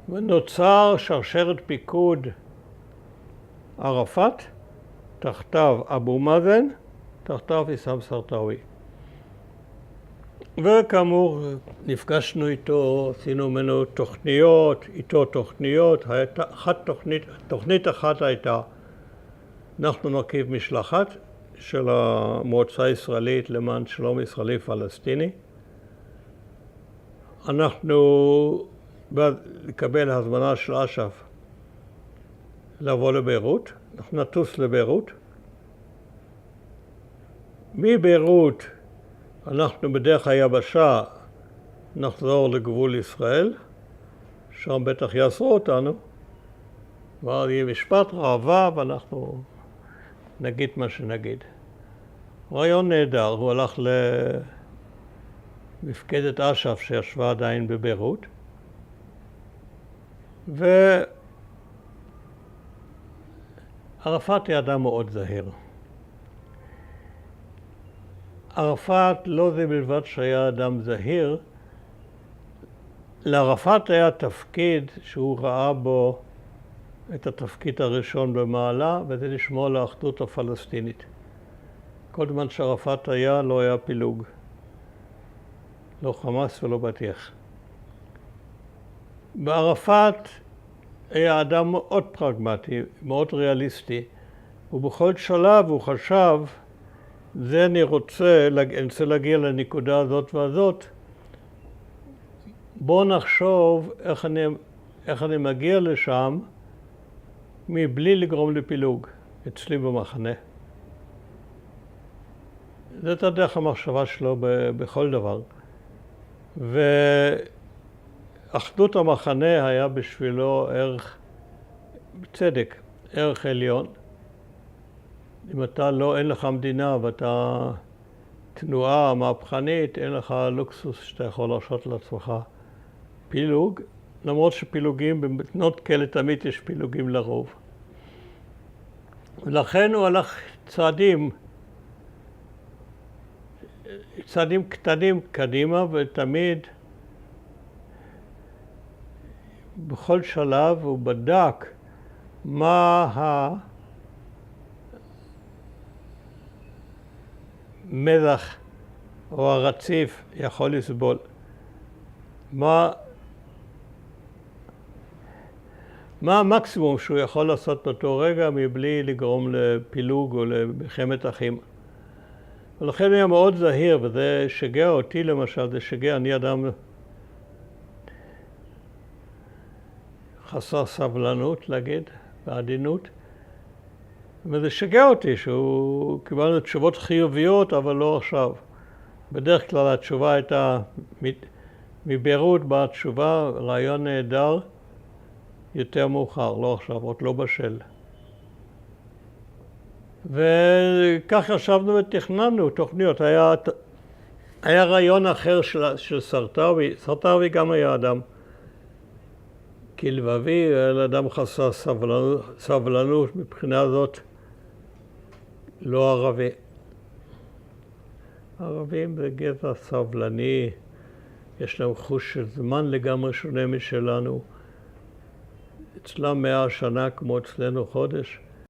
ונוצר שרשרת פיקוד ערפאת, תחתיו אבו מאזן, תחתיו עיסאם סרטאוי. וכאמור, נפגשנו איתו, עשינו ממנו תוכניות, תוכנית אחת הייתה, אנחנו נרכיב משלחת של המועצה הישראלית למען שלום ישראלי פלסטיני. אנחנו נקבל הזמנה של אש"ף לבוא לביירות, אנחנו נטוס לביירות. מביירות אנחנו בדרך היבשה נחזור לגבול ישראל, שם בטח יעשו אותנו, ואז יהיה משפט ראווה ואנחנו נגיד מה שנגיד. רעיון נהדר, הוא הלך למפקדת אש"ף שישבה עדיין בביירות, ערפאת היה אדם מאוד זהיר. ערפאת לא זה בלבד שהיה אדם זהיר, לערפאת היה תפקיד שהוא ראה בו את התפקיד הראשון במעלה, וזה לשמור על האחדות הפלסטינית. כל זמן שערפאת היה, לא היה פילוג. לא חמאס ולא בטיח. וערפאת היה אדם מאוד פרגמטי, מאוד ריאליסטי, ובכל שלב הוא חשב, אני רוצה להגיע לנקודה הזאת והזאת, בוא נחשוב איך אני מגיע לשם, מבלי לגרום לפילוג אצלי במחנה. זאת הדרך המחשבה שלו בכל דבר. ואחדות המחנה היה בשבילו ערך, בצדק, ערך עליון. אם אין לך מדינה ואתה תנועה מהפכנית, אין לך לוקסוס שאתה יכול להרשות לעצמך פילוג, למרות שפילוגים, במדינות כאלה תמיד יש פילוגים לרוב. ולכן הוא הלך צעדים קטנים קדימה, ותמיד בכל שלב הוא בדק מה המזח או הרציף יכול לסבול. מה המקסימום שהוא יכול לעשות באותו רגע מבלי לגרום לפילוג או למלחמת אחים. ולכן הוא היה מאוד זהיר, וזה שגע אותי למשל, אני אדם חסר סבלנות, להגיד, בעדינות. וזה שגע אותי שהוא קיבלנו תשובות חיוביות, אבל לא עכשיו. בדרך כלל התשובה הייתה, מביירות באה תשובה, רעיון נהדר, יותר מאוחר, לא עכשיו, עוד לא בשל. וכך ישבנו ותכננו תוכניות. היה רעיון אחר של סרטאוי. סרטאוי גם היה אדם כלבבי, היה אדם חסר סבלנות, מבחינה זאת לא ערבי. ערבים זה גזע סבלני, יש להם חוש של זמן לגמרי שונה משלנו. אצלם 100 שנה כמו אצלנו חודש.